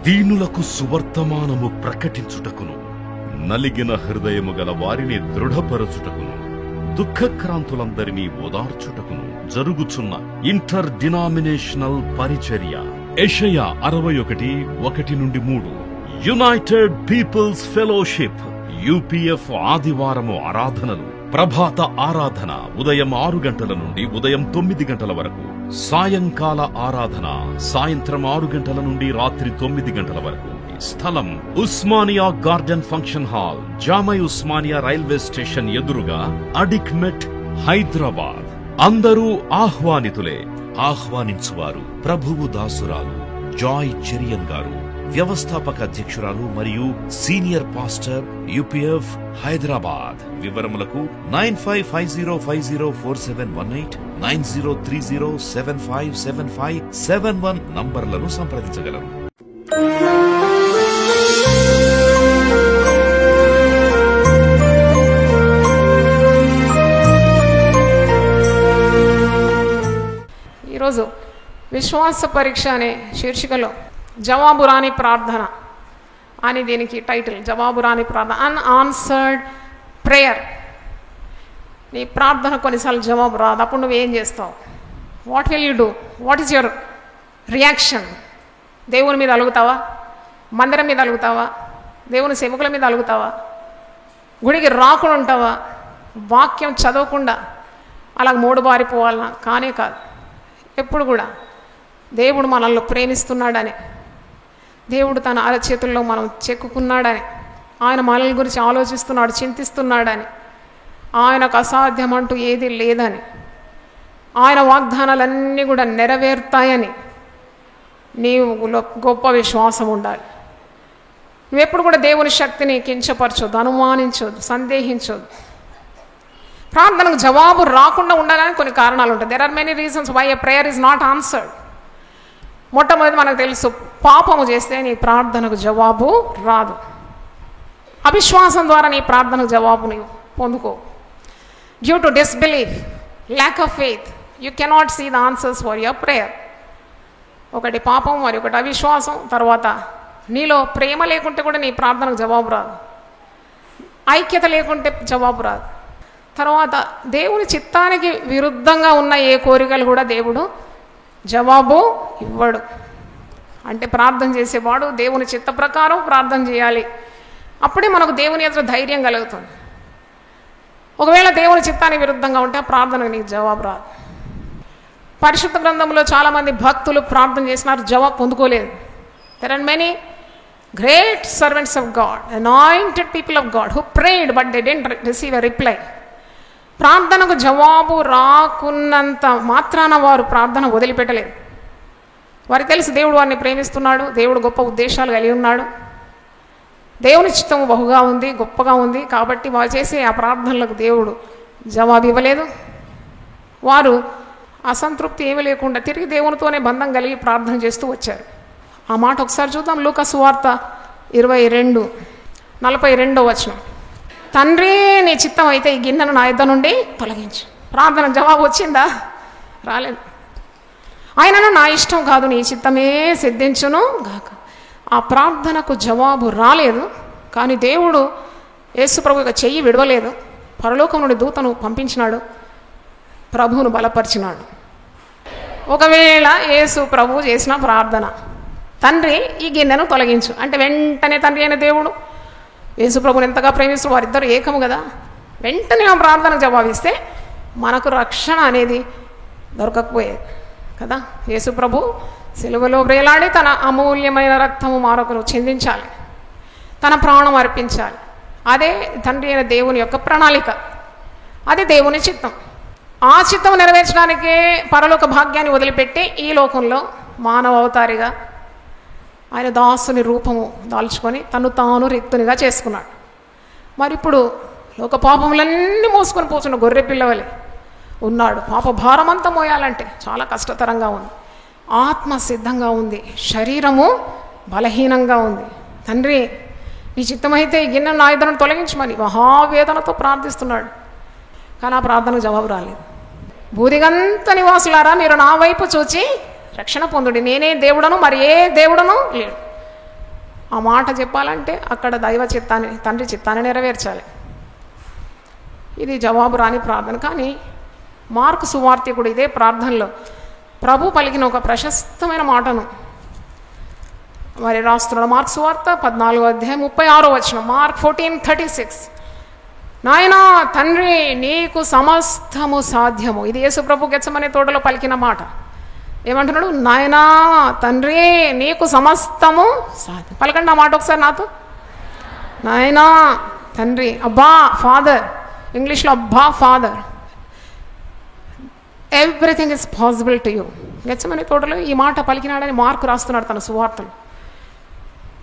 దీనులకు సువర్తమానము ప్రకటించుటకును, నలిగిన హృదయము గల వారిని దృఢపరచుటకును, దుఃఖక్రాంతులందరినీ ఓదార్చుటకును జరుగుచున్న ఇంటర్ డినామినేషనల్ పరిచర్య. యెషయా 61:1-3. యునైటెడ్ పీపుల్స్ ఫెలోషిప్ యూపీఎఫ్ ఆదివారము ఆరాధనలు. ప్రభాత ఆరాధన ఉదయం 6 గంటల నుండి ఉదయం 9 గంటల వరకు. సాయంకాల ఆరాధన సాయంత్రం 6 గంటల నుండి రాత్రి 9 గంటల వరకు. స్థలం Osmania garden function hall, జామై Osmania railway station ఎదురుగా, అడిక్మెట్, హైదరాబాద్. అందరూ ఆహ్వానితులే. ఆహ్వానించువారు ప్రభువు దాసురాలు జాయ్ చెరియన్ గారు, వ్యవస్థాపక అధ్యక్షురాలు మరియు సీనియర్ పాస్టర్ యూపీఎఫ్ హైదరాబాద్. వివరములకు 9550504718, 9030757571 నంబర్లను సంప్రదించగలరు. ఈరోజు విశ్వాస పరీక్ష అనే శీర్షికలో జవాబు రాని ప్రార్థన అని దీనికి టైటిల్. జవాబు రాని ప్రార్థన, అన్ఆన్సర్డ్ ప్రేయర్. నీ ప్రార్థన కొన్నిసార్లు జవాబు రాదు, అప్పుడు నువ్వేం చేస్తావు? What will you do? What is your reaction? దేవుని మీద అలుగుతావా? మందిరం మీద అలుగుతావా? దేవుని సేవకుల మీద అలుగుతావా? గుడికి రాకుండా ఉంటావా? వాక్యం చదవకుండా అలా మూడుబారిపోవాలన్నా? కానే కాదు. ఎప్పుడు కూడా దేవుడు మనల్ని ప్రేమిస్తున్నాడని, దేవుడు తన అరచేతుల్లో మనం చెక్కుకున్నాడని, ఆయన మనల గురించి ఆలోచిస్తున్నాడు, చింతిస్తున్నాడని, ఆయనకు అసాధ్యం అంటూ ఏది లేదని, ఆయన వాగ్దానాలన్నీ కూడా నెరవేరుతాయని నీవు గొప్ప విశ్వాసం ఉండాలి. నువ్వెప్పుడు కూడా దేవుని శక్తిని కించపరచొద్దు, అనుమానించొద్దు, సందేహించొద్దు. ప్రార్థనకు జవాబు రాకుండా ఉండాలని కొన్ని కారణాలు ఉంటాయి. There are many reasons why a prayer is not answered. మొట్టమొదటి మనకు తెలుసు, పాపము చేస్తే నీ ప్రార్థనకు జవాబు రాదు. అవిశ్వాసం ద్వారా నీ ప్రార్థనకు జవాబు నీవు పొందుకో. Due to disbelief, lack of faith, you cannot see the answers for your prayer. ఒకటి పాపం, మరి ఒకటి అవిశ్వాసం. తర్వాత నీలో ప్రేమ లేకుంటే కూడా నీ ప్రార్థనకు జవాబు రాదు. ఐక్యత లేకుంటే జవాబు రాదు. తర్వాత దేవుని చిత్తానికి విరుద్ధంగా ఉన్న ఏ కోరికలు కూడా దేవుడు జవాబు ఇవ్వడు. అంటే ప్రార్థన చేసేవాడు దేవుని చిత్త ప్రకారం ప్రార్థన చేయాలి. అప్పుడే మనకు దేవుని ఎదుట ధైర్యం కలుగుతుంది. ఒకవేళ దేవుని చిత్తానికి విరుద్ధంగా ఉంటే ఆ ప్రార్థనకు నీకు జవాబు రాదు. పరిశుద్ధ గ్రంథంలో చాలామంది భక్తులు ప్రార్థన చేసినారు, జవాబు పొందుకోలేదు. There are many great servants of God, anointed people of God who prayed but they didn't receive a reply. ప్రార్థనకు జవాబు రాకున్నంత మాత్రాన వారు ప్రార్థన వదిలిపెట్టలేదు. వారికి తెలుసు దేవుడు వారిని ప్రేమిస్తున్నాడు, దేవుడు గొప్ప ఉద్దేశాలు కలిగి ఉన్నాడు, దేవుని చిత్తము బహుగా ఉంది, గొప్పగా ఉంది. కాబట్టి వారు చేసే ఆ ప్రార్థనలకు దేవుడు జవాబు ఇవ్వలేదు. వారు అసంతృప్తి ఏమీ లేకుండా తిరిగి దేవునితోనే బంధం కలిగి ప్రార్థన చేస్తూ వచ్చారు. ఆ మాట ఒకసారి చూద్దాం. లూకా సువార్త 22:42. తండ్రి, నీ చిత్తం అయితే ఈ గిన్నెను నా యొద్ద నుండి తొలగించు. ప్రార్థన జవాబు వచ్చిందా? రాలేదు. ఆయనను నా ఇష్టం కాదు, నీ చిత్తమే సిద్ధించును గాక. ఆ ప్రార్థనకు జవాబు రాలేదు. కానీ దేవుడు యేసు ప్రభు యొక్క చెయ్యి విడవలేదు. పరలోకం నుండి దూతను పంపించినాడు, ప్రభువును బలపరిచినాడు. ఒకవేళ యేసు ప్రభు చేసిన ప్రార్థన, తండ్రి ఈ గిన్నెను తొలగించు అంటే, వెంటనే తండ్రి అయిన దేవుడు యేసు ప్రభుని ఎంతగా ప్రేమిస్తూ వారిద్దరు ఏకము కదా, వెంటనే ఆ ప్రార్థనకు జవాబిస్తే మనకు రక్షణ అనేది దొరకకపోయేది కదా. యేసు ప్రభు సిలువలో వేలాడి తన అమూల్యమైన రక్తము మారకును చిందించాలి, తన ప్రాణం అర్పించాలి. అదే తండ్రి అయిన దేవుని యొక్క ప్రణాళిక, అది దేవుని చిత్తం. ఆ చిత్తం నెరవేర్చడానికే పరలోక భాగ్యాన్ని వదిలిపెట్టి ఈ లోకంలో మానవ అవతారిగా ఆయన దాసుని రూపము దాల్చుకొని తను తాను రిక్తునిగా చేసుకున్నాడు. మరి ఇప్పుడు లోక పాపములన్నీ మోసుకొని పోతున్న గొర్రె పిల్లవలే ఉన్నాడు. పాప భారమంతా మోయాలంటే చాలా కష్టతరంగా ఉంది. ఆత్మ సిద్ధంగా ఉంది, శరీరము బలహీనంగా ఉంది. తండ్రి, నీ చిత్తమైతే ఈ గిన్నె నా ఇద్దరిని తొలగించమని మహావేదనతో ప్రార్థిస్తున్నాడు. కానీ ఆ ప్రార్థనకు జవాబు రాలేదు. భూదిగంత నివాసులారా, మీరు నా వైపు చూచి రక్షణ పొందుడి, నేనే దేవుడను, మరి ఏ దేవుడను లేడు. ఆ మాట చెప్పాలంటే అక్కడ దైవ చిత్తాన్ని, తండ్రి చిత్తాన్ని నెరవేర్చాలి. ఇది జవాబు రాని ప్రార్థన. కానీ మార్కు సువార్తికుడు ఇదే ప్రార్థనలో ప్రభు పలికిన ఒక ప్రశస్తమైన మాటను మరి రాస్తున్నాడు. మార్కు సువార్త 14:36 మార్క్ 14:36. నాయనా తండ్రి నీకు సమస్తము సాధ్యము. ఇది యేసు ప్రభు గెత్సెమనే తోటలో పలికిన మాట. ఏమంటున్నాడు? నాయనా తండ్రి నీకు సమస్తము సాధ్యం. పలకండి ఆ మాట ఒకసారి నాతో. నాయనా తండ్రి, అబ్బా ఫాదర్, ఇంగ్లీష్లో అబ్బా father, everything is possible to you. Gethsemane తోటలో ఈ మాట పలికినాడని మార్కు రాస్తున్నాడు తన సువార్తలు.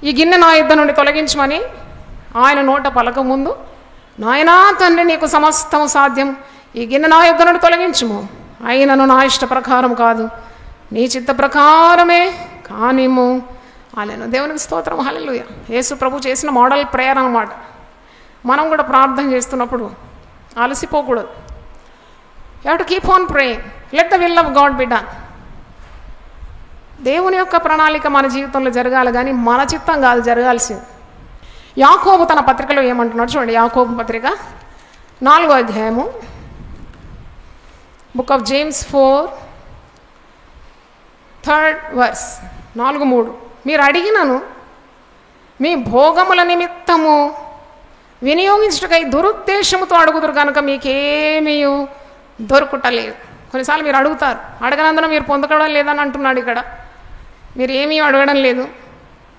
ఈ గిన్నె నా యుద్ధ నుండి తొలగించమని ఆయన నోట పలక ముందు, నాయనా తండ్రి నీకు సమస్తము సాధ్యం, ఈ గిన్నె నా యుద్ధ నుండి తొలగించుము, అయినను నా ఇష్ట ప్రకారం కాదు నీ చిత్త ప్రకారమే కానిము అనేను. దేవునికి స్తోత్రం, హల్లెలూయా. యేసు ప్రభు చేసిన మోడల్ ప్రేయర్ అన్నమాట. మనం కూడా ప్రార్థన చేస్తున్నప్పుడు అలసిపోకూడదు. You have to keep on praying, let the will of God be done. దేవుని యొక్క ప్రణాళిక మన జీవితంలో జరగాలి, కానీ మన చిత్తం కాదు జరగాల్సింది. యాకోబు తన పత్రికలో ఏమంటున్నాడు చూడండి. యాకోబు పత్రిక 4వ అధ్యాయము, బుక్ ఆఫ్ జేమ్స్ 4:3 4:3. మీరు అడిగినను మీ భోగముల నిమిత్తము వినియోగించుటకై దురుద్దేశముతో అడుగుదురు కనుక మీకేమీ దొరుకుటలేదు. కొన్నిసార్లు మీరు అడుగుతారు, అడగనందున మీరు పొందడం లేదని అంటున్నాడు ఇక్కడ. మీరు ఏమీ అడగడం లేదు,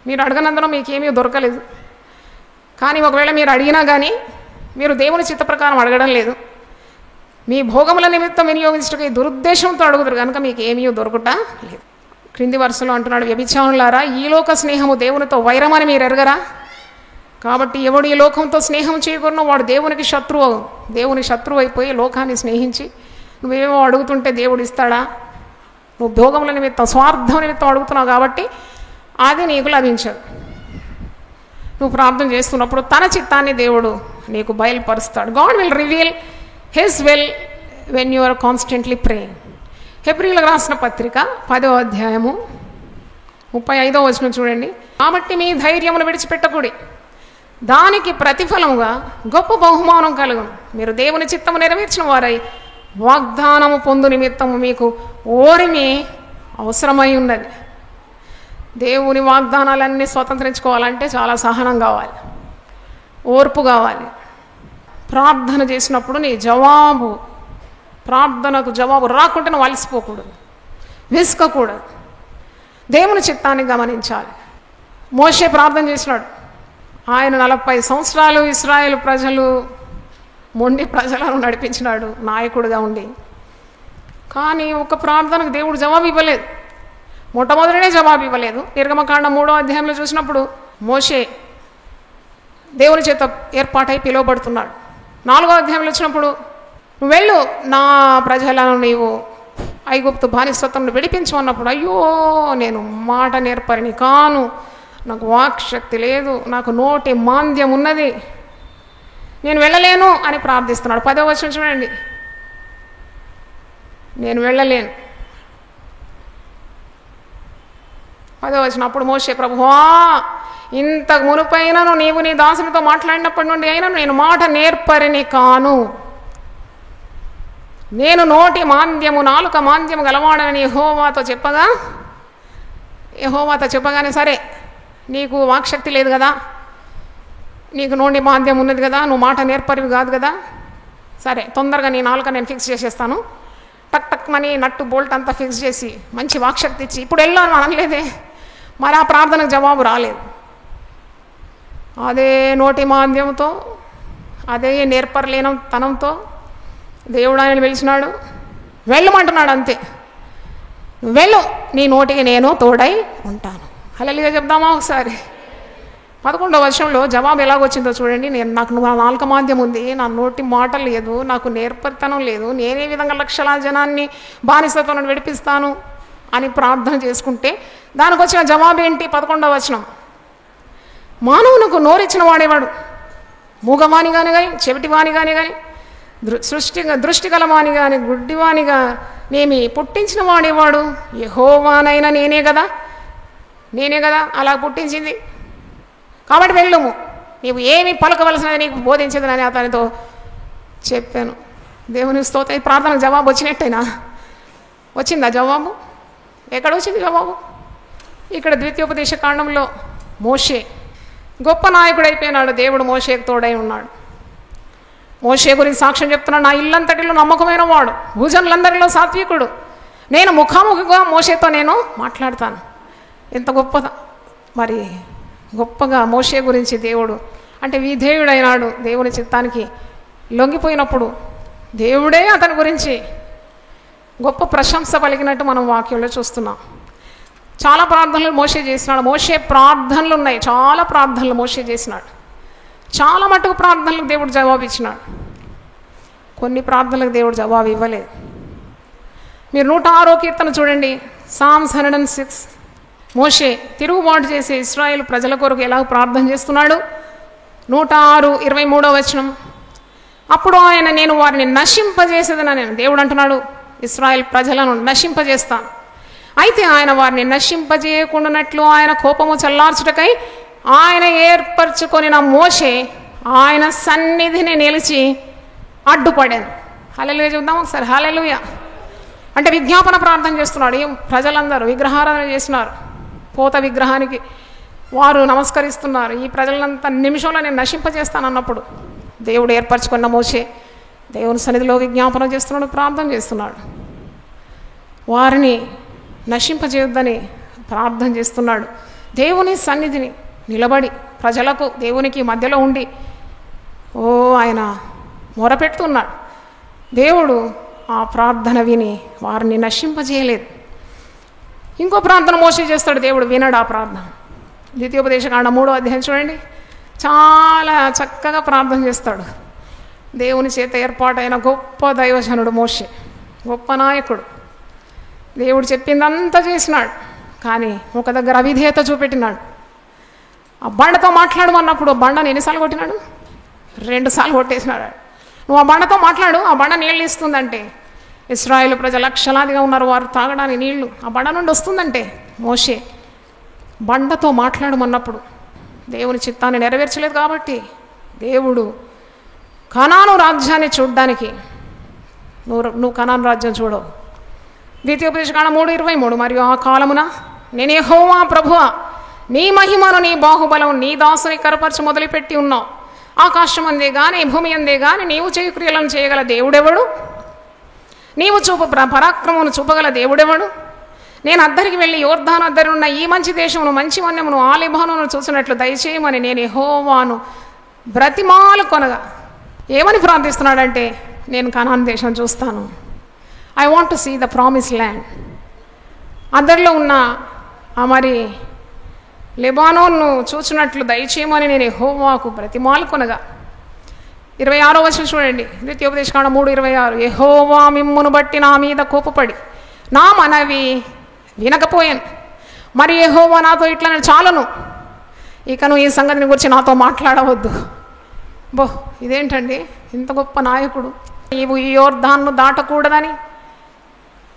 మీరు అడగనందున మీకేమీ దొరకలేదు. కానీ ఒకవేళ మీరు అడిగినా కానీ మీరు దేవుని చిత్త ప్రకారం అడగడం లేదు. మీ భోగముల నిమిత్తం వినియోగించుటకై దురుద్దేశంతో అడుగుతారు కనుక మీకు ఏమీ దొరకట లేదు. క్రింది వరుసలో అంటున్నాడు, వ్యభిచారులారా ఈ లోక స్నేహము దేవునితో వైరమని మీరు ఎరగరా? కాబట్టి ఎవడు ఈ లోకంతో స్నేహం చేయకూడనో వాడు దేవునికి శత్రువు. దేవుని శత్రువు అయిపోయి లోకాన్ని స్నేహించి నువ్వేమో అడుగుతుంటే దేవుడు ఇస్తాడా? నువ్వు భోగముల నిమిత్తం, స్వార్థం నిమిత్తం అడుగుతున్నావు కాబట్టి అది నీకు లభించదు. నువ్వు ప్రార్థన చేస్తున్నప్పుడు తన చిత్తాన్ని దేవుడు నీకు బయలుపరుస్తాడు. God will reveal his will when you are constantly praying. హెబ్రీయులకు రాసిన పత్రిక 10వ అధ్యాయము 35వ వచనం చూడండి. కాబట్టి మీ ధైర్యమును విడిచిపెట్టకూడి దానికి ప్రతిఫలముగా గొప్ప బహుమానం కలుగును. మీరు దేవుని చిత్తము నెరవేర్చిన వారై వాగ్దానము పొందు నిమిత్తము మీకు ఓరిమి అవసరమై ఉన్నది. దేవుని వాగ్దానాలన్నీ స్వతంత్రించుకోవాలంటే చాలా సహనం కావాలి, ఓర్పు కావాలి. ప్రార్థన చేసినప్పుడు నీ జవాబు, ప్రార్థనకు జవాబు రాకుంటే నువ్వు అలసిపోకూడదు, విసుకకూడదు. దేవుని చిత్తాన్ని గమనించాలి. మోషే ప్రార్థన చేసినాడు. ఆయన 40 సంవత్సరాలు ఇశ్రాయేలు ప్రజలు మొండి ప్రజలను నడిపించినాడు నాయకుడిగా ఉండి. కానీ ఒక ప్రార్థనకు దేవుడు జవాబు ఇవ్వలేదు. మొట్టమొదటినే జవాబు ఇవ్వలేదు. నిర్గమకాండం 3వ అధ్యాయంలో చూసినప్పుడు మోషే దేవుని చేత ఏర్పాటై పిలువబడుతున్నాడు. 4వ అధ్యాయంలో వచ్చినప్పుడు నువ్వు వెళ్ళు, నా ప్రజలను నీవు ఐగుప్తు బానిసత్వం విడిపించమన్నప్పుడు, అయ్యో నేను మాట నేర్పరిని కాను, నాకు వాక్శక్తి లేదు, నాకు నోటి మాంద్యం ఉన్నది, నేను వెళ్ళలేను అని ప్రార్థిస్తున్నాడు. 10వ వచనం చూడండి. నేను వెళ్ళలేను. 10వ వచనం. అప్పుడు మోషే, ప్రభువా ఇంతకు మునుపైనను నీవు నీ దాసునితో మాట్లాడినప్పటి నుండి అయినా నేను మాట నేర్పరిని కాను, నేను నోటి మాంద్యము నాలుక మాంద్యము గలవాడని యెహోవాతో చెప్పగానే, సరే నీకు వాక్శక్తి లేదు కదా, నీకు నోటి మాంద్యం ఉన్నది కదా, నువ్వు మాట నేర్పరివి కాదు కదా, సరే తొందరగా నీ నాలుక నేను ఫిక్స్ చేసేస్తాను, టక్ టక్ మని నట్టు బోల్ట్ అంతా ఫిక్స్ చేసి మంచి వాక్శక్తి ఇచ్చి ఇప్పుడు వెళ్ళాను అనలేదే. మరి ఆ ప్రార్థనకు జవాబు రాలేదు. అదే నోటి మాంద్యంతో, అదే నేర్పరలేనంతనంతో దేవుడు ఆయన పిలిచినాడు. వెళ్ళమంటున్నాడు అంతే. వెళ్ళు, నీ నోటికి నేను తోడై ఉంటాను. హల్లెలూయా చెప్దామా ఒకసారి. 11వ వచనంలో జవాబు ఎలాగొచ్చిందో చూడండి. నాకు నాలుక మాంద్యం ఉంది, నా నోటి మాట లేదు, నాకు నేర్పరితనం లేదు, నేనే విధంగా లక్షలాది జనాన్ని బానిసత్వం నుండి విడిపిస్తాను అని ప్రార్థన చేసుకుంటే దానికి వచ్చిన జవాబు ఏంటి? 11వ వచనం. మానవునకు నోరిచ్చిన వాడేవాడు, మూగవాణి కానీ చెవిటివాణి కానీ దృష్టి గలవాణి కానీ గుడ్డివాణిగా నేమి పుట్టించిన వాడేవాడు? యెహోవానైనా నేనే కదా అలా పుట్టించింది. కాబట్టి వెళ్ళుము, నీవు ఏమి పలకవలసినది నీకు బోధించదని అతనితో చెప్పాను. దేవుని స్తోత్రం. ఈ ప్రార్థనకు జవాబు వచ్చినట్టేనా? వచ్చిందా జవాబు? ఎక్కడ వచ్చింది జవాబు? ఇక్కడ ద్వితీయోపదేశ కాండంలో మోషే గొప్ప నాయకుడు అయిపోయినాడు. దేవుడు మోషేకు తోడై ఉన్నాడు. మోషే గురించి సాక్ష్యం చెప్తున్నాడు, నా ఇల్లంతటిలో నమ్మకమైన వాడు, భూజనులందరిలో సాత్వికుడు, నేను ముఖాముఖిగా మోషేతో నేను మాట్లాడతాను. ఎంత గొప్ప మరి గొప్పగా మోషే గురించి దేవుడు అంటే విధేయుడైనాడు. దేవుని చిత్తానికి లొంగిపోయినప్పుడు దేవుడే అతని గురించి గొప్ప ప్రశంస పలికినట్టు మనం వాక్యంలో చూస్తున్నాం. చాలా ప్రార్థనలు మోషే చేసినాడు. మోషే ప్రార్థనలు ఉన్నాయి, చాలా ప్రార్థనలు మోషే చేసినాడు. చాలా మటుకు ప్రార్థనలకు దేవుడు జవాబు ఇచ్చినాడు. కొన్ని ప్రార్థనలకు దేవుడు జవాబు ఇవ్వలేదు. మీరు 106వ కీర్తన చూడండి, సామ్స్ 106. మోషే తిరుగుబాటు చేసే ఇశ్రాయేలు ప్రజల కొరకు ఎలా ప్రార్థన చేస్తున్నాడు. 106:23 వచనం, అప్పుడు ఆయన నేను వారిని నశింపజేసేదని నేను దేవుడు అంటున్నాడు, ఇశ్రాయేల్ ప్రజలను నశింపజేస్తాను. అయితే ఆయన వారిని నశింపజేయకుండానట్లు ఆయన కోపము చల్లార్చుటకై ఆయన ఏర్పరచుకొనిన మోషే ఆయన సన్నిధిని నిలిచి అడ్డుపడాను. హల్లెలూయా చూద్దాం ఒకసారి. హల్లెలూయా అంటే విజ్ఞాపన ప్రార్థన చేస్తున్నాడు. ప్రజలందరూ విగ్రహారాధన చేస్తున్నారు, పోత విగ్రహానికి వారు నమస్కరిస్తున్నారు. ఈ ప్రజలంతా నిమిషంలో నేను నశింపజేస్తానన్నప్పుడు దేవుడు ఏర్పరచుకున్న మోషే దేవుని సన్నిధిలో విజ్ఞాపన చేస్తున్నాడు, ప్రార్థన చేస్తున్నాడు. వారిని నశింపజేయొద్దని ప్రార్థన చేస్తున్నాడు. దేవుని సన్నిధిని నిలబడి ప్రజలకు దేవునికి మధ్యలో ఉండి ఆయన మొరపెడుతున్నాడు. దేవుడు ఆ ప్రార్థన విని వారిని నశింపజేయలేదు. ఇంకో ప్రార్థన మోషే చేస్తాడు, దేవుడు వినడు ఆ ప్రార్థన. ద్వితీయోపదేశకాండం 3వ అధ్యాయం చూడండి, చాలా చక్కగా ప్రార్థన చేస్తాడు. దేవుని చేత ఏర్పాటైన గొప్ప దైవజనుడు మోషే, గొప్ప నాయకుడు. దేవుడు చెప్పిందంతా చేసినాడు, కానీ ఒక దగ్గర అవిధేయత చూపెట్టినాడు. ఆ బండతో మాట్లాడమన్నప్పుడు బండను ఎన్నిసార్లు కొట్టినాడు? 2 సార్లు కొట్టేసినాడు. నువ్వు ఆ బండతో మాట్లాడు, ఆ బండ నీళ్ళు ఇస్తుందంటే, ఇశ్రాయేలు ప్రజలు లక్షలాదిగా ఉన్నారు, వారు తాగడానికి నీళ్లు ఆ బండ నుండి వస్తుందంటే, మోషే బండతో మాట్లాడమన్నప్పుడు దేవుని చిత్తాన్ని నెరవేర్చలేదు. కాబట్టి దేవుడు కనాను రాజ్యాన్ని చూడ్డానికి నువ్వు కనాను రాజ్యం చూడవు. ద్వితీయోపదేశకాండం 3:23, మరియు ఆ కాలమున నేను యెహోవా ప్రభువా, నీ మహిమను నీ బాహుబలం నీ దాసుని కరపరచ మొదలుపెట్టి ఉన్నావు. ఆకాశం అందే గాని భూమి అందే గాని నీవు చేయు క్రియలను చేయగల దేవుడెవడు? నీవు చూపు పరాక్రమమును చూపగల దేవుడెవడు? నేను అద్దరికి వెళ్ళి యోర్దాను అద్దరున్న ఈ మంచి దేశమును మంచి వన్యమును ఆలిబానును చూసినట్లు దయచేయమని నేను యెహోవాను బ్రతిమాలు కొనగా ఏమని ప్రార్థిస్తున్నాడంటే, నేను కనాను దేశం చూస్తాను, I want to see the promise land. అద్దరిలో ఉన్న మరి లెబానోన్ను చూసినట్లు దయచేయమని నేను యెహోవాకు బ్రతిమాలు కొనగా. 26వ వచనం చూడండి, ద్వితీయోపదేశకాండం 3:26, యెహోవా మిమ్మును బట్టి నా మీద కోపపడి నా మనవి వినకపోయాను, మరి యెహోవా నాతో ఇట్లా చాలును, ఇక నువ్వు ఈ సంగతిని గురించి నాతో మాట్లాడవద్దు. ఇదేంటండి, ఇంత గొప్ప నాయకుడు, నీవు ఈ యోర్దాన్ను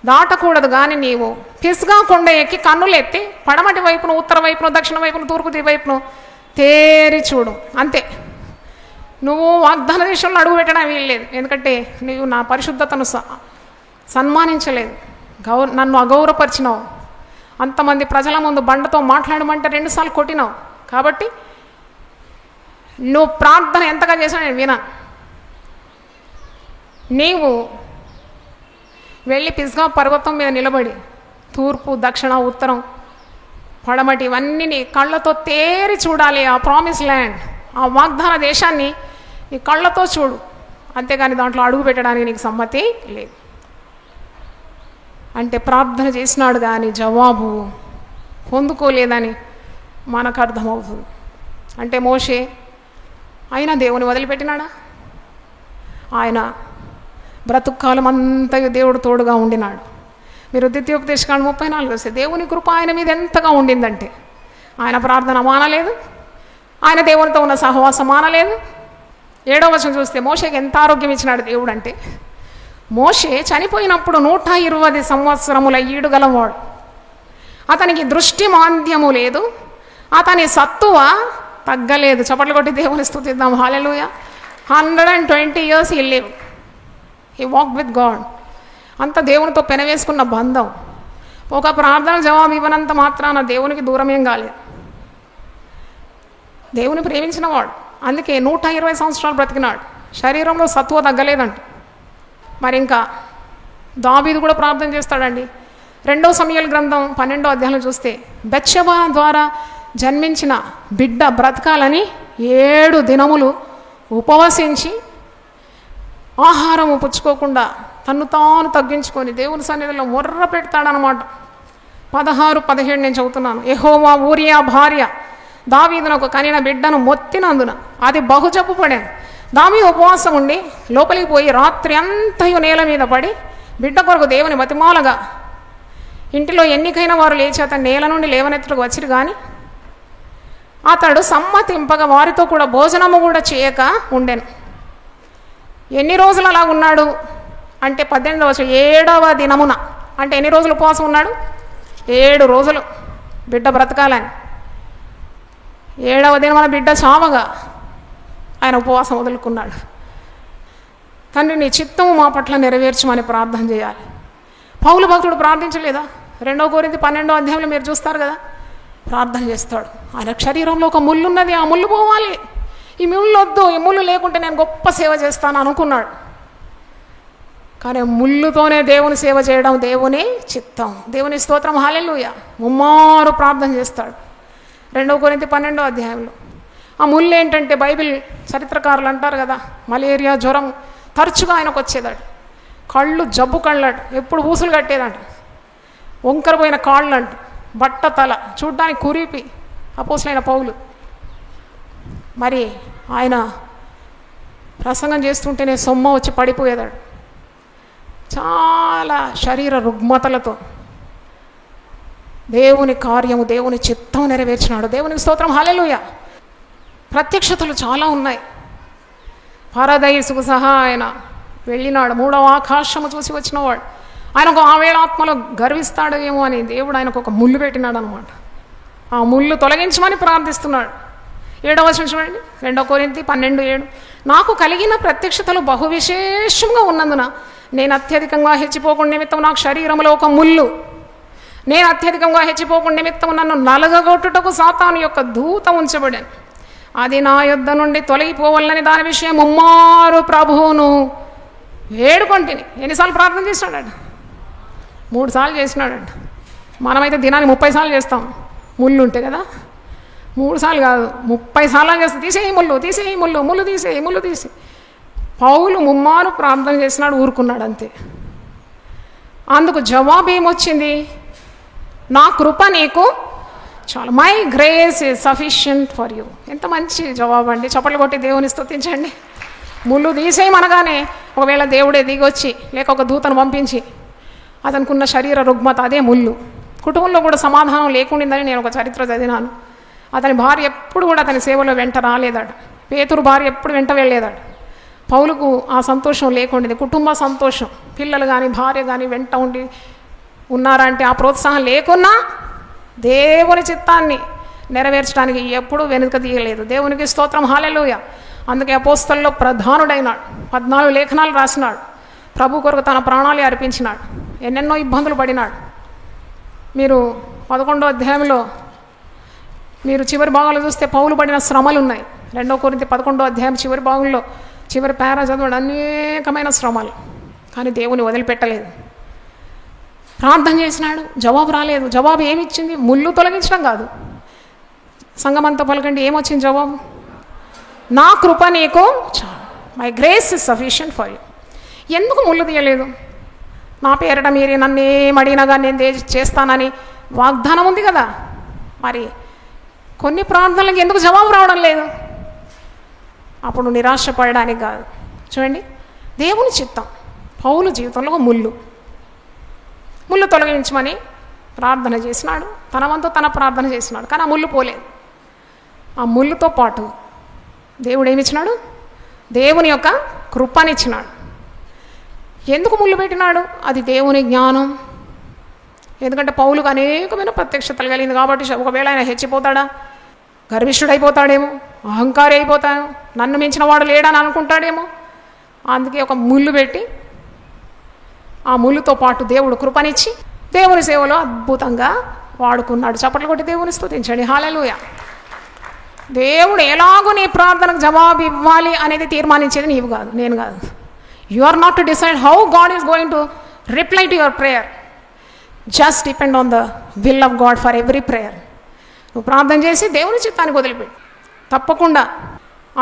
దాటకూడదు కానీ నీవు పిస్గా కొండ ఎక్కి కన్నులు ఎత్తి పడమటి వైపును ఉత్తర వైపును దక్షిణ వైపును తూర్పు వైపును తేరి చూడు, అంతే. నువ్వు వాగ్దాన దేశంలో అడుగు పెట్టడం వీల్లేదు, ఎందుకంటే నీవు నా పరిశుద్ధతను సన్మానించలేదు, నన్ను అగౌరవపరిచినావు. అంతమంది ప్రజల ముందు బండతో మాట్లాడమంటే 2 సార్లు కొట్టినావు. కాబట్టి నువ్వు ప్రార్థన ఎంతగా చేసినా నేను వినా. నీవు వెళ్ళి పిస్గా పర్వతం మీద నిలబడి తూర్పు దక్షిణ ఉత్తరం పడమటి ఇవన్నీ నీ కళ్ళతో తేరి చూడాలి. ఆ ప్రామిస్ ల్యాండ్, ఆ వాగ్దాన దేశాన్ని నీ కళ్ళతో చూడు, అంతేగాని దాంట్లో అడుగు పెట్టడానికి నీకు సమ్మతి లేదు. అంటే ప్రార్థన చేసినాడు కానీ జవాబు పొందుకోలేదని మనకు అర్థమవుతుంది. అంటే మోషే ఆయన దేవుని వదిలిపెట్టినాడా? ఆయన బ్రతుక్కాలం అంతయు దేవుడు తోడుగా ఉండినాడు. మీరు ద్వితీయోపదేశకాండం 34 వస్తే దేవుని కృప ఆయన మీద ఎంతగా ఉండిందంటే, ఆయన ప్రార్థన మానలేదు, ఆయన దేవునితో ఉన్న సహవాసం మానలేదు. 7వ వచనం చూస్తే మోషేకి ఎంత ఆరోగ్యం ఇచ్చినాడు దేవుడు అంటే, మోషే చనిపోయినప్పుడు 120 సంవత్సరముల ఈడుగలవాడు, అతనికి దృష్టి మాంద్యము లేదు, అతని సత్తువ తగ్గలేదు. చప్పట్లు కొట్టి దేవుని స్తుతిద్దాం. హల్లెలూయా. 120 years he lived. He walked with God. అంత దేవునితో పెనవేసుకున్న బంధం. ఒక ప్రార్థన జవాబు ఇవ్వనంత మాత్రాన దేవునికి దూరమేం కాలేదు. దేవుని ప్రేమించిన వాడు, అందుకే 120 సంవత్సరాలు బ్రతికినాడు. శరీరంలో సత్వ తగ్గలేదంట. మరి ఇంకా దావీదు కూడా ప్రార్థన చేస్తాడండి. 2 సమూయేలు గ్రంథం 12వ అధ్యాయంలో చూస్తే బెత్షెబా ద్వారా జన్మించిన బిడ్డ బ్రతకాలని 7 దినములు ఉపవసించి ఆహారము పుచ్చుకోకుండా తన్ను తాను తగ్గించుకొని దేవుని సన్నిధిలో మొర్ర పెడతాడనమాట. 16, 17 నేను చదువుతున్నాను. యెహోవా ఊరియా భార్య దావీదునకు కనిన బిడ్డను మొత్తినందున అది బహుజబ్బు పడాను. దావీదు ఉపవాసం ఉండి లోపలికి పోయి రాత్రి అంతయు నేల మీద పడి బిడ్డ కొరకు దేవుని బతిమాలగా ఇంటిలో ఎన్నికైన వారు లేచి అతను నేల నుండి లేవనెత్తుకు వచ్చిరు. కానీ అతడు సమ్మతింపగా వారితో కూడా భోజనము కూడా చేయక ఉండెను. ఎన్ని రోజులు అలా ఉన్నాడు అంటే 18వ వచనం 7వ దినమున, అంటే ఎన్ని రోజులు ఉపవాసం ఉన్నాడు? 7 రోజులు బిడ్డ బ్రతకాలని. 7వ దినమున బిడ్డ చావగా ఆయన ఉపవాసం వదులుకున్నాడు. తండ్రి నీ చిత్తము మా పట్ల నెరవేర్చమని ప్రార్థన చేయాలి. పౌలు భక్తుడు ప్రార్థించలేదా? 2 కొరింథీ 12వ అధ్యాయంలో మీరు చూస్తారు కదా, ప్రార్థన చేస్తాడు. ఆయన శరీరంలో ఒక ముళ్ళు ఉన్నది, ఆ ముళ్ళు పోవాలి, ఈ ముళ్ళు వద్దు, ఈ ముళ్ళు లేకుంటే నేను గొప్ప సేవ చేస్తాను అనుకున్నాడు. కానీ ముళ్ళుతోనే దేవుని సేవ చేయడం దేవుని చిత్తం. దేవుని స్తోత్రం. హల్లెలూయా. ముమ్మారు ప్రార్థన చేస్తాడు. 2 కొరింథీ 12వ అధ్యాయంలో ఆ ముళ్ళు ఏంటంటే బైబిల్ చరిత్రకారులు అంటారు కదా, మలేరియా జ్వరం తరచుగా ఆయనకు వచ్చేదాడు. కళ్ళు జబ్బు కళ్ళంట, ఎప్పుడు ఊసులు కట్టేదంట, వంకరపోయిన కాళ్ళంట, బట్ట తల, చూడ్డానికి కురిపి అపోస్తలుడైన పౌలు. మరి ఆయన ప్రసంగం చేస్తుంటేనే సొమ్మ వచ్చి పడిపోయేదాడు. చాలా శరీర రుగ్మతలతో దేవుని కార్యము, దేవుని చిత్తం నెరవేర్చినాడు. దేవునికి స్తోత్రం. హల్లెలూయా. ప్రత్యక్షతలు చాలా ఉన్నాయి. పారదైసుకు సహా ఆయన వెళ్ళినాడు. 3వ ఆకాశము చూసి వచ్చినవాడు. ఆయనకు ఆ వేళ ఆత్మలో గర్విస్తాడేమో అని దేవుడు ఆయనకు ఒక ముళ్ళు పెట్టినాడు అనమాట. ఆ ముళ్ళు తొలగించమని ప్రార్థిస్తున్నాడు. 7వ వచనం చూడండి, 2 కొరింథీ 12:7. నాకు కలిగిన ప్రత్యక్షతలు బహు విశేషంగా ఉన్నందున నేను అత్యధికంగా హెచ్చిపోకుండా నిమిత్తం నాకు శరీరంలో ఒక ముళ్ళు, నేను అత్యధికంగా హెచ్చిపోకుండా నిమిత్తం నన్ను నలగగొట్టుటకు సాతాను యొక్క దూత ఉంచబడాను. అది నా యొద్ద నుండి తొలగిపోవాలని దాని విషయం ముమ్మారు ప్రభువును వేడుకొంటిని. ఎన్నిసార్లు ప్రార్థన చేసినాడంట? 3 సార్లు చేసినాడంట. మనమైతే దినానికి 30 సార్లు చేస్తాం ముళ్ళు ఉంటే కదా. 3 సార్లు కాదు, 30 సార్లు చేస్తాం. తీసేయి ముళ్ళు, తీసేయి ముళ్ళు, ముళ్ళు తీసేయి, ముళ్ళు తీసి. పౌలు ముమ్మారు ప్రార్థన చేసినాడు, ఊరుకున్నాడు అంతే. అందుకు జవాబు ఏమొచ్చింది? నా కృప నీకు చాలు, my grace is sufficient for you. ఎంత మంచి జవాబు అండి. చప్పట్లు కొట్టి దేవుని స్తుతించండి. ముళ్ళు తీసేయమనగానే ఒకవేళ దేవుడే దిగొచ్చి లేక ఒక దూతను పంపించి అతనికి ఉన్న శరీర రుగ్మత అదే ముళ్ళు. కుటుంబంలో కూడా సమాధానం లేకుండిందని నేను ఒక చరిత్ర చదివినాను. అతని భార్య ఎప్పుడు కూడా అతని సేవలో వెంట రాలేదాడు. పేతురు భార్య ఎప్పుడు వెంట వెళ్ళేదాడు. పౌలుకు ఆ సంతోషం లేకుండింది. కుటుంబ సంతోషం, పిల్లలు కానీ భార్య కానీ వెంట ఉండి ఉన్నారంటే ఆ ప్రోత్సాహం లేకున్నా దేవుని చిత్తాన్ని నెరవేర్చడానికి ఎప్పుడూ వెనుక తీయలేదు. దేవునికి స్తోత్రం. హల్లెలూయా. అందుకే అపోస్తలుల్లో ప్రధానుడైనాడు. 14 లేఖనాలు రాసినాడు. ప్రభు కొరకు తన ప్రాణాలు అర్పించినాడు. ఎన్నెన్నో ఇబ్బందులు పడినాడు. మీరు 11వ అధ్యాయంలో మీరు చివరి భాగంలో చూస్తే పౌలు పడిన శ్రమలు ఉన్నాయి. 2 కొరింథీ 11వ అధ్యాయం చివరి భాగంలో చివరి పేరా చదవడం అనేకమైన శ్రమలు. కానీ దేవుని వదిలిపెట్టలేదు. ప్రార్థన చేసినాడు, జవాబు రాలేదు. జవాబు ఏమిచ్చింది? ముళ్ళు తొలగించడం కాదు. సంగమంతా పలకండి, ఏమొచ్చింది జవాబు? నా కృప నీకు చాలు, my grace is sufficient for you. ఎందుకు ముళ్ళు తీయలేదు? నా పేరట మీరు నన్ను ఏమడిగినా కానీ నేను చేస్తానని వాగ్దానం ఉంది కదా. మరి కొన్ని ప్రార్థనలకు ఎందుకు జవాబు రావడం లేదు? అప్పుడు నిరాశపడడానికి కాదు. చూడండి, దేవుని చిత్తం. పౌలు జీవితంలో ఒక ముళ్ళు తొలగించమని ప్రార్థన చేసినాడు. తన వంతు తన ప్రార్థన చేసినాడు. కానీ ఆ ముళ్ళు పోలేదు. ఆ ముళ్ళుతో పాటు దేవుడు ఏమిచ్చినాడు? దేవుని యొక్క కృపనిచ్చినాడు. ఎందుకు ముళ్ళు పెట్టినాడు? అది దేవుని జ్ఞానం. ఎందుకంటే పౌలుకు అనేకమైన ప్రత్యక్షతలు కలిగింది కాబట్టి ఒకవేళ ఆయన హెచ్చిపోతాడా? గర్విష్ఠుడైపోతాడేమో, అహంకారి అయిపోతాను, నన్ను మించిన వాడు లేడని అనుకుంటాడేమో. అందుకే ఒక ముళ్ళు పెట్టి ఆ ముళ్ళుతో పాటు దేవుడు కృపనిచ్చి దేవుని సేవలో అద్భుతంగా వాడుకున్నాడు. చప్పట్లు కొట్టి దేవుని స్తుతించండి. హల్లెలూయా. దేవుడు ఎలాగో నీ ప్రార్థనకు జవాబు ఇవ్వాలి అనేది తీర్మానించేది నీవు కాదు, నేను కాదు. You are not to decide how God is going to reply to your prayer. Just depend on the will of God for every prayer. నువ్వు ప్రార్థన చేసి దేవుని చిత్తానికి వదిలిపెట్టు. తప్పకుండా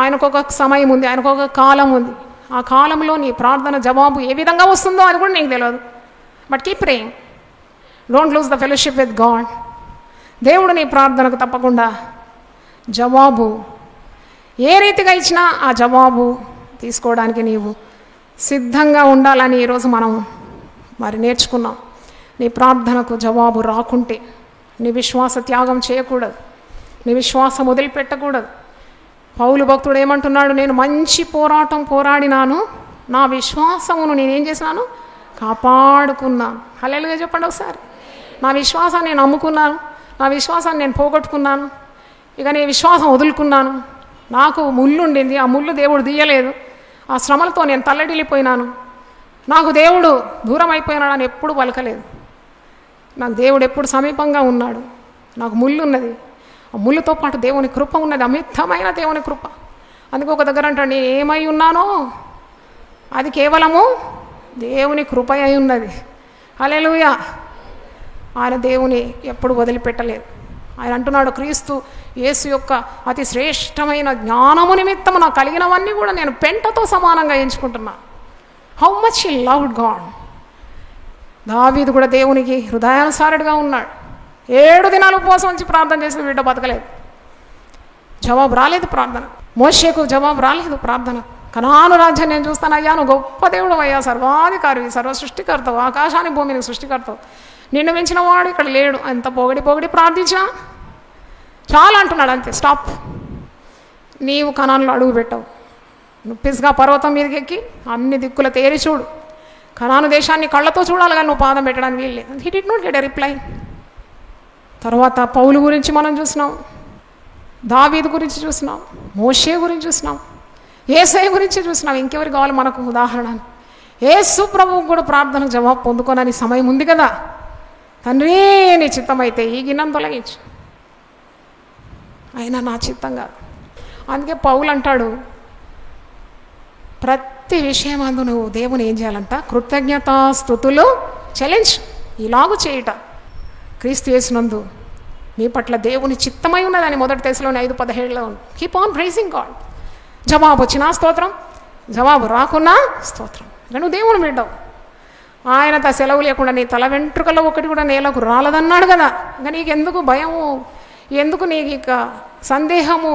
ఆయనకు ఒక సమయం ఉంది, ఆయనకు ఒక కాలం ఉంది. ఆ కాలంలో నీ ప్రార్థన జవాబు ఏ విధంగా వస్తుందో అది కూడా నీకు తెలియదు. But keep praying, don't lose the fellowship with God. దేవుడు నీ ప్రార్థనకు తప్పకుండా జవాబు ఏ రీతిగా ఇచ్చినా ఆ జవాబు తీసుకోవడానికి నీవు సిద్ధంగా ఉండాలని ఈరోజు మనం మరి నేర్చుకున్నాం. నీ ప్రార్థనకు జవాబు రాకుంటే నీ విశ్వాస త్యాగం చేయకూడదు, నీ విశ్వాసం వదిలిపెట్టకూడదు. పౌలు భక్తుడు ఏమంటున్నాడు? నేను మంచి పోరాటం పోరాడినాను, నా విశ్వాసమును నేనేం చేసినాను? కాపాడుకున్నాను. హల్లెలూయా చెప్పండి ఒకసారి. నా విశ్వాసాన్ని నేను నమ్ముకున్నాను, నా విశ్వాసాన్ని నేను పోగొట్టుకున్నాను, ఇక నేను విశ్వాసం వదులుకున్నాను. నాకు ముళ్ళు ఉండింది, ఆ ముళ్ళు దేవుడు తీయలేదు, ఆ శ్రమలతో నేను తల్లడిల్లిపోయినాను, నాకు దేవుడు దూరం అయిపోయినాడు అని ఎప్పుడు పలకలేదు. నాకు దేవుడు ఎప్పుడు సమీపంగా ఉన్నాడు. నాకు ముళ్ళు ఉన్నది, ఆ ముళ్ళుతో పాటు దేవుని కృప ఉన్నది, అమితమైన దేవుని కృప. అందుకే ఒక దగ్గర అంటాడు, నేను ఏమై ఉన్నానో అది కేవలము దేవుని కృప అయి ఉన్నది. హల్లెలూయా. ఆయన దేవుని ఎప్పుడు వదిలిపెట్టలేదు. ఆయన అంటున్నాడు, క్రీస్తు యేసు యొక్క అతి శ్రేష్టమైన జ్ఞానము నిమిత్తము నాకు కలిగినవన్నీ కూడా నేను పెంటతో సమానంగా ఎంచుకుంటున్నాను. How much he loved God. దావీదు కూడా దేవునికి హృదయానుసారుడుగా ఉన్నాడు. 7 దినాలు ఉపవాసం ఉంచి ప్రార్థన చేసిన బిడ్డ బతకలేదు, జవాబు రాలేదు ప్రార్థన. మోషేకు జవాబు రాలేదు ప్రార్థన. కనాను రాజ్యాన్ని నేను చూస్తాను, అయ్యా నువ్వు గొప్ప దేవుడు అయ్యా, సర్వాధికారివి, సర్వ సృష్టికర్తవు, ఆకాశాన్ని భూమిని సృష్టికర్తవు, నిన్ను మించిన వాడు ఇక్కడ లేడు. అంత పొగిడి ప్రార్థించినా చాలా అంటున్నాడు, అంతే స్టాప్. నీవు కనాన్లో అడుగు పెట్టవు, నువ్వు పిస్గా పర్వతం మీదకి ఎక్కి అన్ని దిక్కుల తేరి చూడు. కనాను దేశాన్ని కళ్ళతో చూడాలి కానీ నువ్వు పాదం పెట్టడానికి వీల్లేదు. He did not get a reply. తర్వాత పౌలు గురించి మనం చూసినాం, దావీదు గురించి చూసినాం, మోషే గురించి చూసినాం, యేసయ్య గురించి చూసినాం. ఇంకెవరికి కావాలి మనకు ఉదాహరణ? యేసు ప్రభువు కూడా ప్రార్థనకు జవాబు పొందుకోనని సమయం ఉంది కదా. తండ్రి నీ చిత్తం అయితే ఈ గిన్నెను తొలగించు, అయినా నా చిత్తం కాదు. అందుకే పౌలు అంటాడు, ప్రతి విషయం అందు నువ్వు దేవుని ఏం చేయాలంట? కృతజ్ఞతాస్తుతులు చెల్లించు. ఇలాగూ చేయుట క్రీస్తు యేసునందు మీ పట్ల దేవుని చిత్తమై ఉన్నదని 1 తెస్సలోని 5:17 ఉంది. Keep on pricing God. జవాబు వచ్చినా స్తోత్రం, జవాబు రాకున్నా స్తోత్రం. ఇక నువ్వు దేవుని బిడ్డవు. ఆయన సెలవు లేకుండా నీ తల వెంట్రుకల్లో ఒకటి కూడా నేలకు రాలదన్నాడు కదా. ఇంకా నీకు ఎందుకు భయము, ఎందుకు నీకు ఇక సందేహము?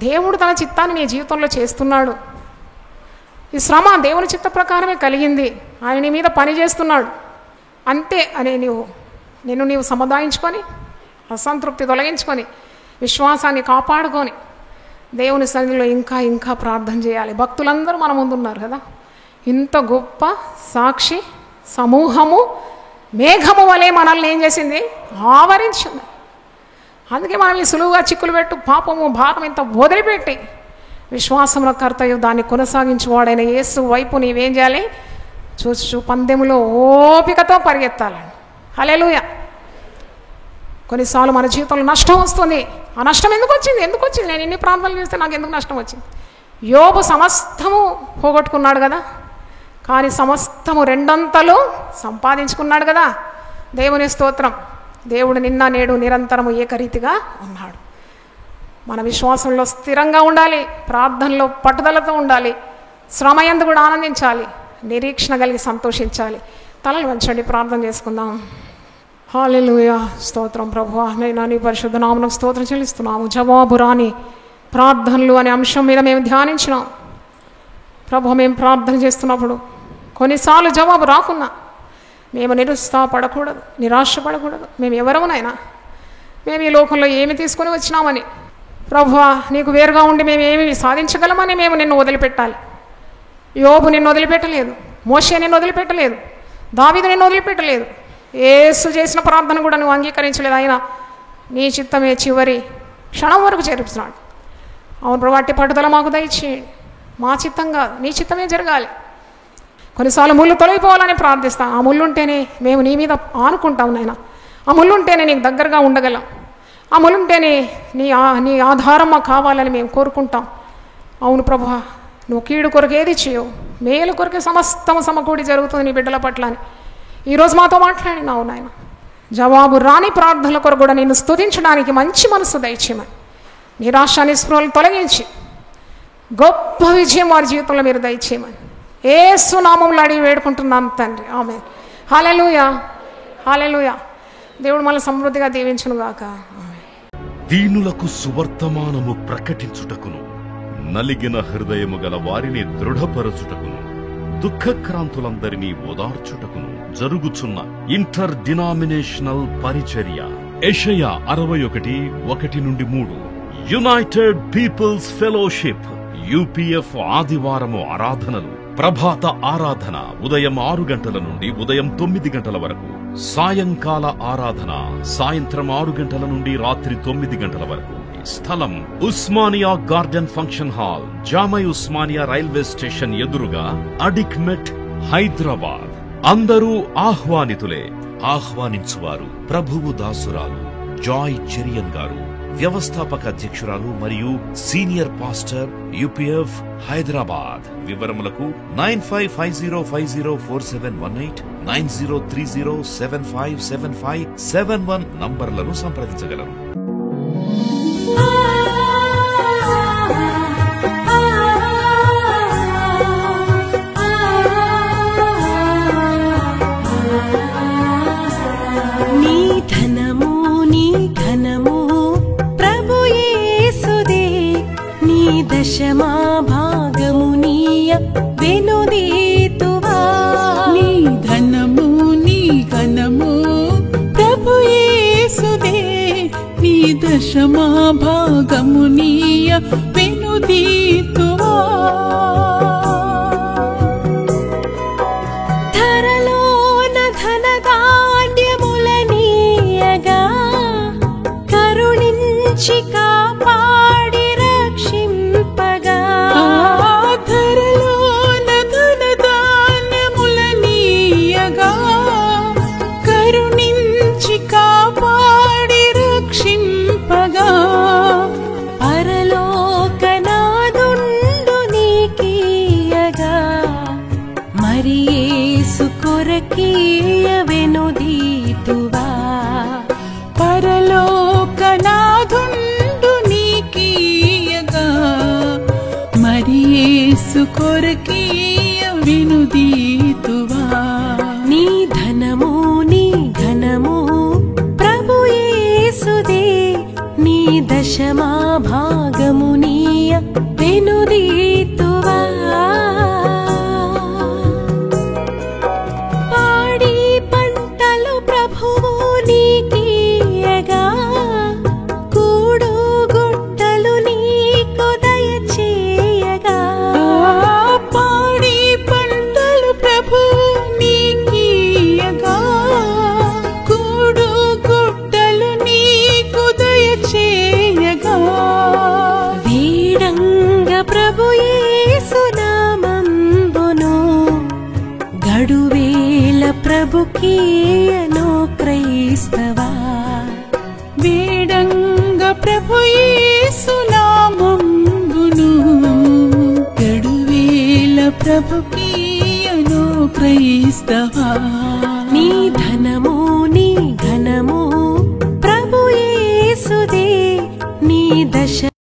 దేవుడు తన చిత్తాన్ని నీ జీవితంలో చేస్తున్నాడు. ఈ శ్రమ దేవుని చిత్త ప్రకారమే కలిగింది, ఆయన నీ మీద పని చేస్తున్నాడు అంతే అని నిన్ను నీవు సముదాయించుకొని, అసంతృప్తి తొలగించుకొని, విశ్వాసాన్ని కాపాడుకొని దేవుని సన్నిధిలో ఇంకా ఇంకా ప్రార్థన చేయాలి. భక్తులందరూ మన ముందున్నారు కదా. ఇంత గొప్ప సాక్షి సమూహము మేఘము వలె మనల్ని ఏం చేసింది? ఆవరించింది. అందుకే మనం ఈ సులువుగా చిక్కులు పెట్టు పాపము భారం ఇంత వదిలిపెట్టి విశ్వాసంలో కర్తయ్య దాన్ని కొనసాగించువాడైన యేసు వైపు నీవేం చేయాలి? చూచు పందెములో ఓపికతో పరిగెత్తాలని. హల్లెలూయా. కొన్నిసార్లు మన జీవితంలో నష్టం వస్తుంది. ఆ నష్టం ఎందుకు వచ్చింది? నేను ఇన్ని ప్రార్థనలు చేస్తే నాకు ఎందుకు నష్టం వచ్చింది? యోబు సమస్తము పోగొట్టుకున్నాడు కదా, కానీ సమస్తము 2 అంతలు సంపాదించుకున్నాడు కదా. దేవుని స్తోత్రం. దేవుడు నిన్న నేడు నిరంతరము ఏకరీతిగా ఉన్నాడు. మన విశ్వాసంలో స్థిరంగా ఉండాలి, ప్రార్థనలో పట్టుదలతో ఉండాలి, శ్రమయందు కూడా ఆనందించాలి, నిరీక్షణ కలిగి సంతోషించాలి. తలలు వంచండి, ప్రార్థన చేసుకుందాం. హల్లెలూయా. స్తోత్రం ప్రభువా, నేను నీ పరిశుద్ధ నామమునకు స్తోత్రం చెల్లిస్తున్నాము. జవాబు రాని ప్రార్థనలు అనే అంశం మీద మేము ధ్యానించినాం ప్రభు. మేము ప్రార్థన చేస్తున్నప్పుడు కొన్నిసార్లు జవాబు రాకున్నా మేము నిరుత్సాహపడకూడదు, నిరాశపడకూడదు. మేము ఎవరమునైనా మేము ఈ లోకంలో ఏమి తీసుకొని వచ్చినామని ప్రభువా నీకు వేరుగా ఉండి మేము ఏమి సాధించగలమని మేము నిన్ను వదిలిపెట్టాలి. యోబు నిన్ను వదిలిపెట్టలేదు, మోషే నిన్ను వదిలిపెట్టలేదు, దావీదు నిన్ను వదిలిపెట్టలేదు. యేసు చేసిన ప్రార్థన కూడా నువ్వు అంగీకరించలేదు. అయినా నీ చిత్తమే చివరి క్షణం వరకు చేరుస్తున్నాడు. అవును ప్రభు, అట్టి పట్టుదల మాకు దయచేయండి. మా చిత్తంగా నీ చిత్తమే జరగాలి. కొన్నిసార్లు ముళ్ళు తొలగిపోవాలని ప్రార్థిస్తాం. ఆ ముళ్ళు ఉంటేనే మేము నీ మీద ఆనుకుంటాం నాయన. ఆ ముళ్ళు ఉంటేనే నీకు దగ్గరగా ఉండగలం. ఆ ముళ్ళు ఉంటేనే నీ ఆధారం మాకు కావాలని మేము కోరుకుంటాం. అవును ప్రభు, నువ్వు కీడు కొరకు ఏది చేయవు, మేలు కొరకే సమస్తము సమకూడి జరుగుతుంది నీ బిడ్డల పట్ల అని ఈరోజు మాతో మాట్లాడినావు నాయన. జవాబు రాని ప్రార్థనల కొరకు కూడా నిన్ను స్తుతించడానికి మంచి మనసు దయచేయమని, నిరాశ నిస్పృహలు తొలగించి గొప్ప విజయం వారి జీవితంలో మీరు దయచేయమని యేసు నామములో అడిగి వేడుకుంటున్నాం తండ్రి. ఆమేన్. హల్లెలూయా, హల్లెలూయా. దేవుడు మనల్ని సమృద్ధిగా దీవించును గాక. దీనులకు సువర్తమానము ప్రకటించుటకును, నలిగిన హృదయము గల వారిని దృఢపరచుటకును, దుఃఖక్రాంతులందరినీ ఓదార్చుటకును జరుగుచున్న ఇంటర్ డినామినేషనల్ పరిచర్య. యెషయా 61:1-3. యునైటెడ్ పీపుల్స్ ఫెలోషిప్ యూపీఎఫ్ ఆదివారము ఆరాధనలు. ప్రభాత ఆరాధన ఉదయం 6 గంటల నుండి ఉదయం 9 గంటల వరకు. సాయంకాల ఆరాధన సాయంత్రం 6 గంటల నుండి రాత్రి 9 గంటల వరకు. స్థలం Osmania garden function hall, జామై Osmania railway station ఎదురుగా, అడిక్మెట్, హైదరాబాద్. అందరూ ఆహ్వానితులే. ఆహ్వానించువారు ప్రభువు దాసురాలు జాయ్ చెరియన్ గారు, వ్యవస్థాపక అధ్యక్షురాలు మరియు సీనియర్ పాస్టర్ యూపీఎఫ్ హైదరాబాద్. వివరములకు 9550504718, 9030757571 నంబర్లను సంప్రదించగలరు. దశమా భాగము నీయ వెనుదీతువా. నీ ధనము నీ ఘనము ప్రభు యేసుదే, నీ దశమా భాగము నీయ వెనుదీతువా. ధరలోన ధనధాన్యములనీయగా కరుణించి కాపాడి రక్షింపగా. ధరలోన ధనధాన్యములనీయగా కరుణించి కాపాడి రక్షింపగా. పరలోకనాదుండు నీకీయగా మరి యేసు కొరకీయ వెనుదీతువా. పరలోకనాదుండు నీకీయగా మరి యేసు కొరకీయ వెనుదీతువా. నీ ధనము నీ ఘనము ప్రభు యేసుదే, నీ దశమా భాగము నీయ వెనుదీతువా. పాడి పంటలు ప్రభువు నీకీయగా కూడు గుట్టలు నీకు దయచేయగా. పాడి పంటలు ప్రభువు నీకీయగా కూడు గుట్టలు నీకు దయచేయగా. వీడంగ ప్రభు యేసు నామంబును గడువేల ప్రభుకీయను క్రైస్తవా. వేడంగ ప్రభు యేసు నామంబును గడువేల ప్రభుకీయను క్రైస్తవా. నీ ధనము నీ ఘనము